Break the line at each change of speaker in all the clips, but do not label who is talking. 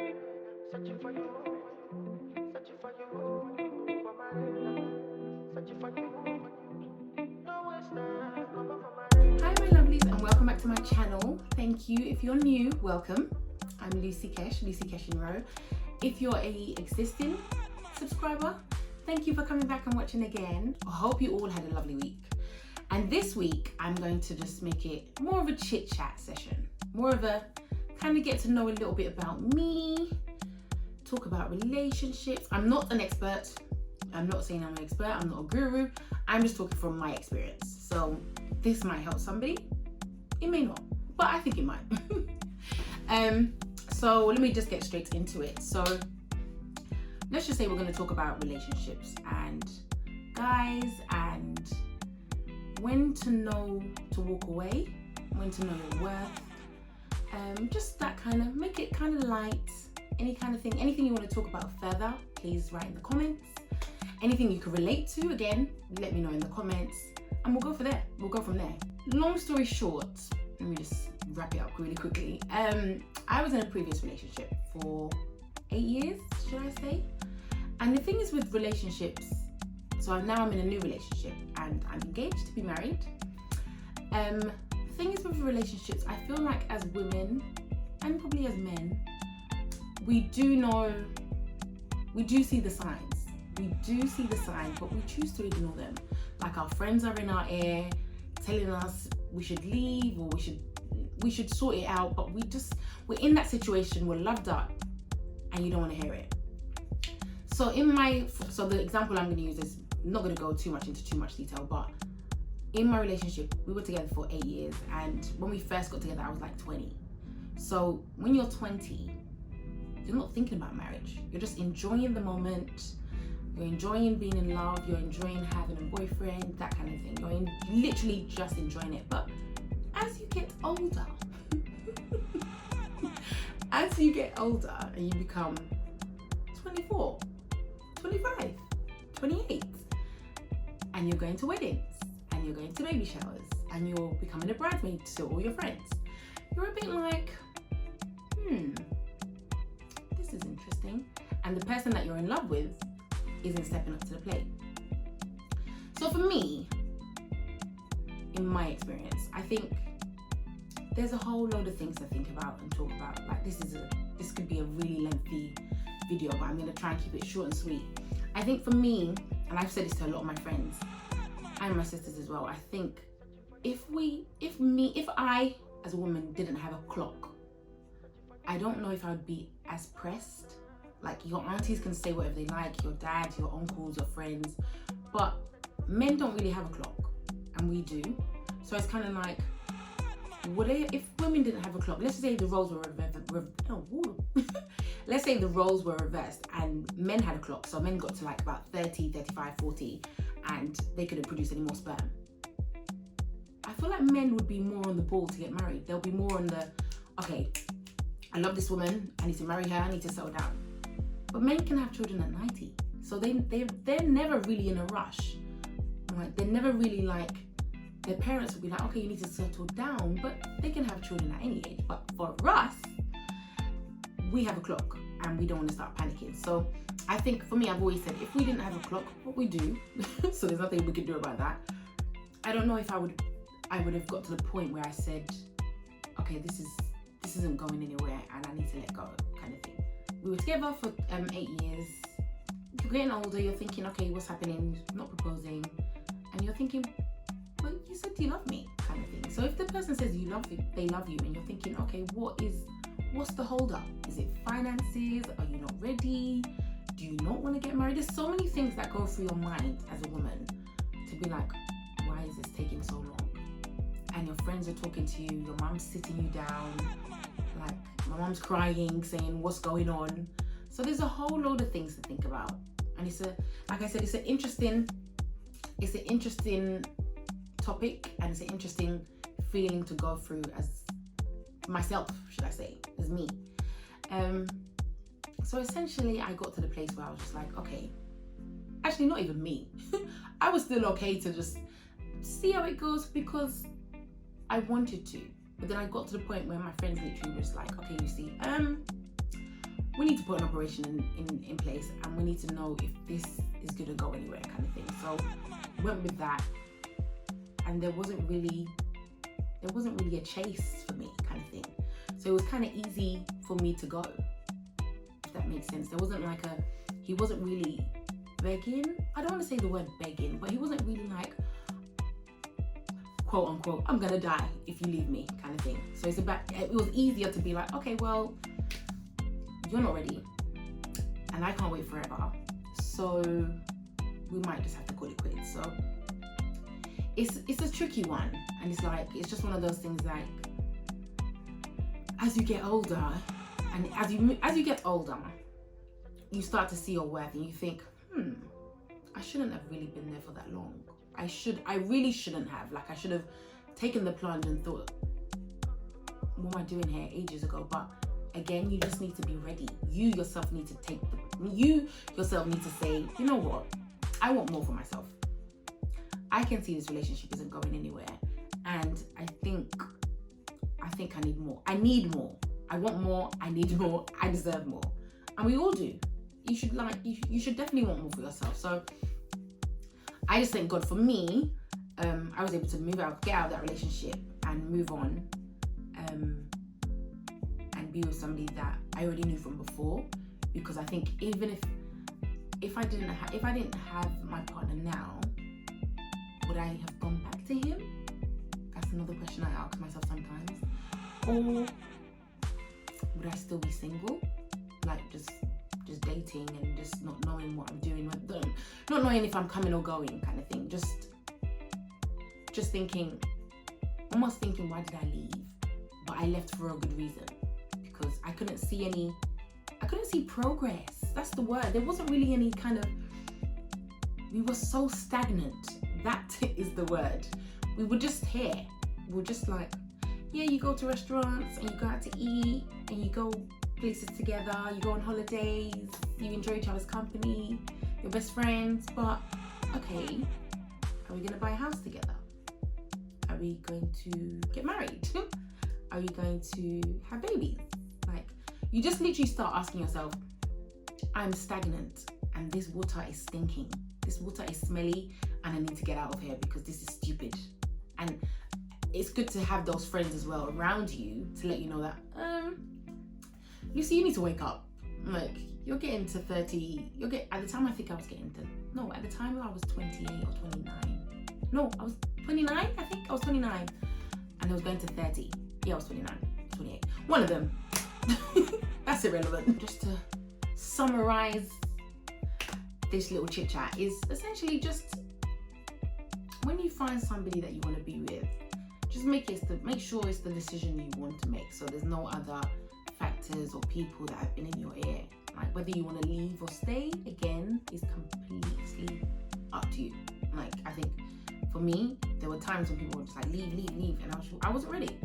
Searching for you, searching for you, for my love. Searching for you, no waste time, come on for my.
Hi my lovelies and welcome back to my channel. Thank you. If you're new, welcome. I'm Lucy Kesh in Row. If you're a existing subscriber, thank you for coming back and watching again. I hope you all had a lovely week. And this week I'm going to just make it more of a chit chat session, more of a kind of get to know a little bit about me, talk about relationships. I'm not an expert. I'm not saying I'm an expert. I'm not a guru. I'm just talking from my experience. So this might help somebody. It may not, but I think it might. So let me just get straight into it. So let's just say we're going to talk about relationships and guys and when to know to walk away, when to know your worth. Just that kind of, make it kind of light. Any kind of thing, anything you want to talk about further, please write in the comments. Anything you can relate to, again, let me know in the comments and we'll go from there. Long story short, let me just wrap it up really quickly. I was in a previous relationship for 8 years, should I say? And the thing is with relationships, so now I'm in a new relationship and I'm engaged to be married. The thing is with relationships, I feel like as women and probably as men, we do see the signs. We do see the signs, but we choose to ignore them. Like our friends are in our ear telling us we should leave or we should sort it out, but we're in that situation, we're loved up and you don't want to hear it. So the example I'm going to use is not going to go into too much detail, but in my relationship, we were together for 8 years, and when we first got together, I was like 20. So when you're 20, you're not thinking about marriage. You're just enjoying the moment. You're enjoying being in love. You're enjoying having a boyfriend, that kind of thing. You're literally just enjoying it. But as you get older, and you become 24, 25, 28, and you're going to weddings, and you're going to baby showers, and you're becoming a bridesmaid to all your friends, you're a bit like, this is interesting. And the person that you're in love with isn't stepping up to the plate. So for me, in my experience, I think there's a whole load of things to think about and talk about. Like this could be a really lengthy video, but I'm gonna try and keep it short and sweet. I think for me, and I've said this to a lot of my friends and my sisters as well, I think if I as a woman didn't have a clock, I don't know if I would be as pressed. Like your aunties can say whatever they like, your dad, your uncles, your friends, but men don't really have a clock and we do. So it's kind of like, if women didn't have a clock, let's say the roles were let's say the roles were reversed and men had a clock. So men got to like about 30, 35, 40 and they couldn't produce any more sperm. I feel like men would be more on the ball to get married. They'll be more on the, okay, I love this woman, I need to marry her, I need to settle down. But men can have children at 90. So they're never really in a rush. Like they're never really like, their parents will be like, okay, you need to settle down, but they can have children at any age. But for us, we have a clock and we don't want to start panicking. So I think for me, I've always said, if we didn't have a clock, what we do, so there's nothing we could do about that. I don't know if I would have got to the point where I said, okay, this isn't going anywhere and I need to let go, kind of thing. We were together for 8 years. You're getting older, you're thinking, okay, what's happening? Not proposing. And you're thinking, well, you said you love me, kind of thing. So if the person says they love you, and you're thinking, okay, what's the holdup? Is it finances? Are you not ready? Do you not want to get married? There's so many things that go through your mind as a woman to be like, why is this taking so long? And your friends are talking to you, your mom's sitting you down, like my mom's crying, saying what's going on. So there's a whole load of things to think about. And like I said, it's an interesting topic and it's an interesting feeling to go through as myself, should I say, as me. So essentially I got to the place where I was just like, okay, actually not even me. I was still okay to just see how it goes because I wanted to. But then I got to the point where my friends literally was like, okay, Lucy, we need to put an operation in place, and we need to know if this is going to go anywhere, kind of thing. So went with that, and there wasn't really a chase for me, kind of thing. So it was kind of easy for me to go, if that makes sense. There wasn't like he wasn't really begging. I don't want to say the word begging, but he wasn't really like, quote unquote, I'm gonna die if you leave me, kind of thing. So it was easier to be like, okay, well, you're not ready and I can't wait forever, so we might just have to call it quits. So it's a tricky one, and it's just one of those things, like, as you get older, and as you get older, you start to see your worth, and you think, I shouldn't have really been there for that long. I really shouldn't have. Like, I should have taken the plunge and thought, what am I doing here, ages ago? But again, you just need to be ready. You yourself need to say, you know what? I want more for myself. I can see this relationship isn't going anywhere, and I think I need more. I need more. I want more. I need more. I deserve more. And we all do. You should definitely want more for yourself. So I just thank God for me. I was able to get out of that relationship and move on, and be with somebody that I already knew from before. Because I think even if I didn't have my partner now, would I have gone back to him? That's another question I ask myself sometimes. Or would I still be single? Like just dating and just not knowing what I'm doing, not knowing if I'm coming or going, kind of thing. Just thinking, almost thinking, why did I leave? But I left for a good reason, because I couldn't see progress. That's the word. There wasn't really any kind of, we were so stagnant. That is the word. We were just here. We were just like, yeah, you go to restaurants and you go out to eat and you go places together, you go on holidays, you enjoy each other's company, you're best friends, but okay, are we gonna buy a house together? Are we going to get married? Are we going to have babies? Like, you just literally start asking yourself, I'm stagnant and this water is stinking. This water is smelly and I need to get out of here because this is stupid. And it's good to have those friends as well around you to let you know that, Lucy, you need to wake up. Like, you're getting to 30, at the time I think I was getting to, no, at the time I was 28 or 29. No, I was 29, I think I was 29. And I was going to 30. Yeah, I was 29, 28. One of them. That's irrelevant. Just to summarize this little chit chat is essentially just, when you find somebody that you want to be with, just make sure it's the decision you want to make. So there's no other factors or people that have been in your ear. Like, whether you want to leave or stay, again, is completely up to you. Like, I think for me, there were times when people were just like, leave, and I wasn't ready.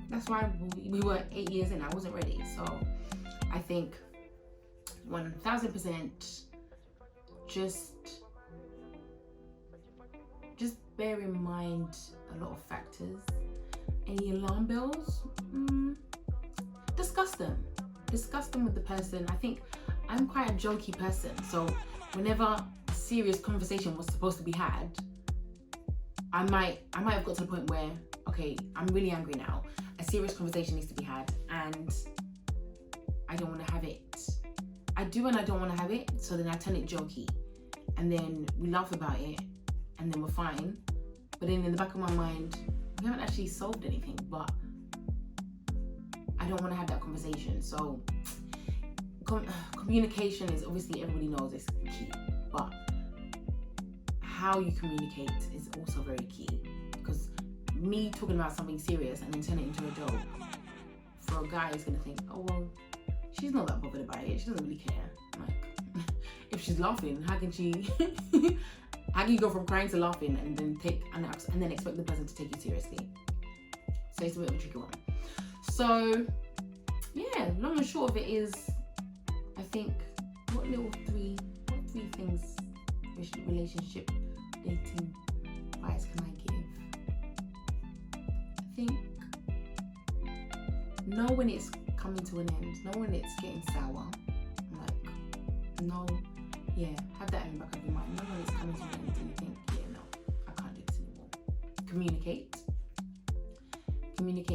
That's why we were 8 years in, I wasn't ready. So I think 1000% just bear in mind a lot of factors. Any alarm bells, discuss them with the person. I think I'm quite a jokey person, so whenever a serious conversation was supposed to be had, I might have got to the point where, okay, I'm really angry now, a serious conversation needs to be had, and I don't want to have it. I do, and I don't want to have it, so then I turn it jokey, and then we laugh about it, and then we're fine. But then in the back of my mind, we haven't actually solved anything, but I don't want to have that conversation. So communication is, obviously everybody knows, it's key, but how you communicate is also very key. Because me talking about something serious and then turn it into a joke, for a guy is going to think, oh well, she's not that bothered about it, she doesn't really care. Like, if she's laughing, how can you go from crying to laughing and then expect the person to take you seriously? So it's a bit of a tricky one. So yeah, long and short of it is, I think, what three things, relationship, dating advice can I give? I think, know when it's coming to an end, know when it's getting sour. Like, no, yeah, have that in the back of your mind. Know when it's coming to an end and you think, yeah, no, I can't do this anymore. Communicate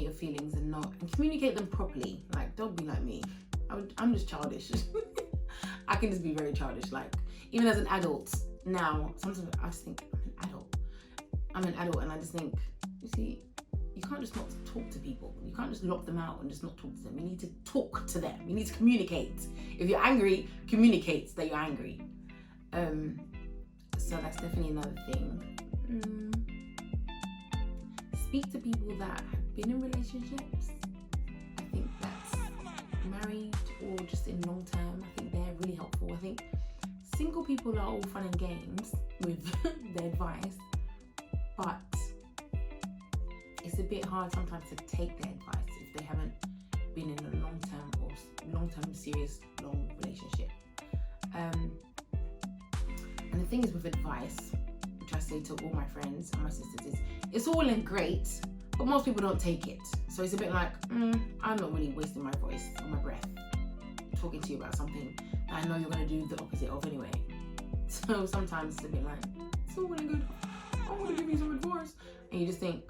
your feelings and communicate them properly. Like, don't be like me. I'm just childish. I can just be very childish. Like, even as an adult now, sometimes I just think I'm an adult and I just think, you see, you can't just not talk to people. You can't just lock them out and just not talk to them. You need to talk to them. You need to communicate. If you're angry, communicate that you're angry. So that's definitely another thing. Speak to people that have been in relationships. I think that's married or just in long term. I think they're really helpful. I think single people are all fun and games with their advice, but it's a bit hard sometimes to take their advice if they haven't been in a long-term serious long relationship. And the thing is with advice, which I say to all my friends and my sisters, is it's all and great, but most people don't take it. So it's a bit like, I'm not really wasting my voice or my breath talking to you about something that I know you're going to do the opposite of anyway. So sometimes it's a bit like, it's all well and good, I want to give you some advice. And you just think,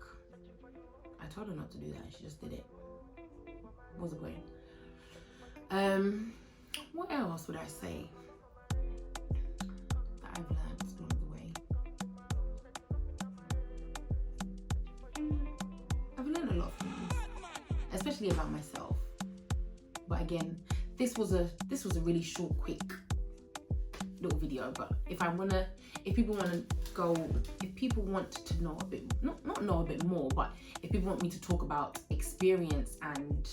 I told her not to do that, she just did it. What was the point? What else would I say that I've learned along the way? I've learned a lot of things, especially about myself. But again, this was a really short, quick little video. But if people want to know a bit, not know a bit more, but if people want me to talk about experience and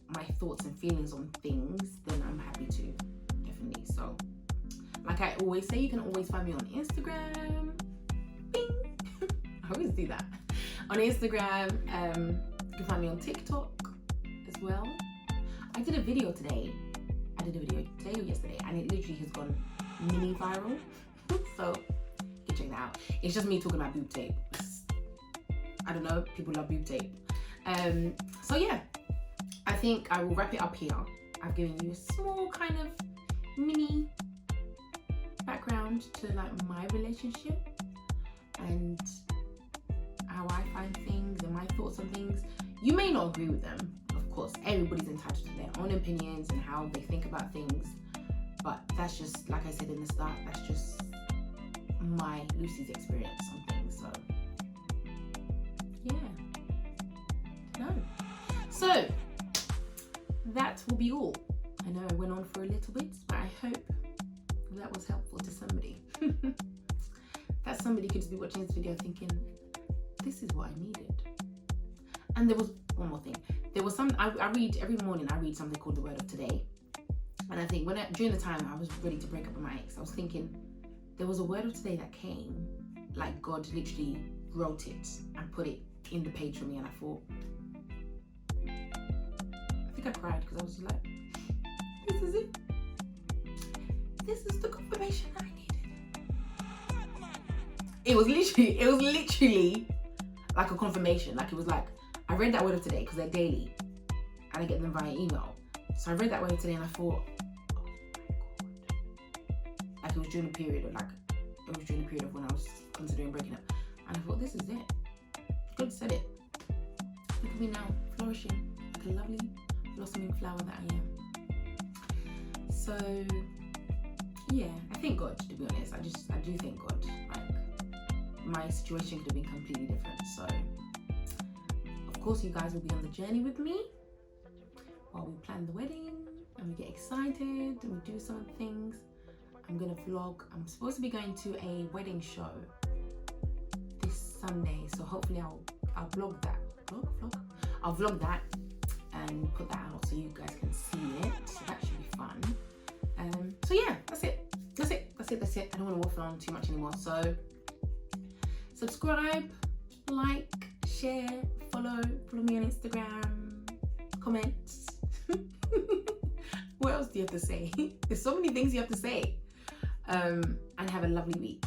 my thoughts and feelings on things, then I'm happy to, definitely. So, like I always say, you can always find me on Instagram. Bing! I always do that. On Instagram, you can find me on TikTok as well. I did a video today or yesterday, and it literally has gone mini viral. So you can check that out. It's just me talking about boob tape. I don't know, people love boob tape. So yeah, I think I will wrap it up here. I've given you a small kind of mini background to like my relationship and how I find things and my thoughts on things. You may not agree with them, of course. Everybody's entitled to their own opinions and how they think about things. But that's just, like I said in the start, that's just my Lucy's experience on things. So yeah, no. So that will be all. I know I went on for a little bit, but I hope that was helpful to somebody. That somebody could just be watching this video thinking, this is what I needed. And there was one more thing. There was I read every morning. I read something called the Word of Today, and I think during the time I was ready to break up with my ex, I was thinking there was a Word of Today that came, like God literally wrote it and put it in the page for me, and I thought, I think I cried because I was like, this is it. This is the confirmation I needed. It was literally like a confirmation. Like it was like, I read that Word of Today because they're daily and I get them via email. So I read that Word of Today and I thought, oh my God. Like it was during a period of when I was considering breaking up. And I thought, this is it. God said it. Look at me now, flourishing like a lovely blossoming flower that I am. So yeah, I thank God, to be honest. I do thank God. Like my situation could have been completely different. So of course you guys will be on the journey with me while we plan the wedding and we get excited and we do some things. I'm gonna vlog. I'm supposed to be going to a wedding show this Sunday, so hopefully I'll vlog that. I'll vlog that and put that out so you guys can see it. So that should be fun. So yeah, that's it. I don't want to waffle on too much anymore. So subscribe, like, share, follow me on Instagram, comment. What else do you have to say? There's so many things you have to say. And have a lovely week.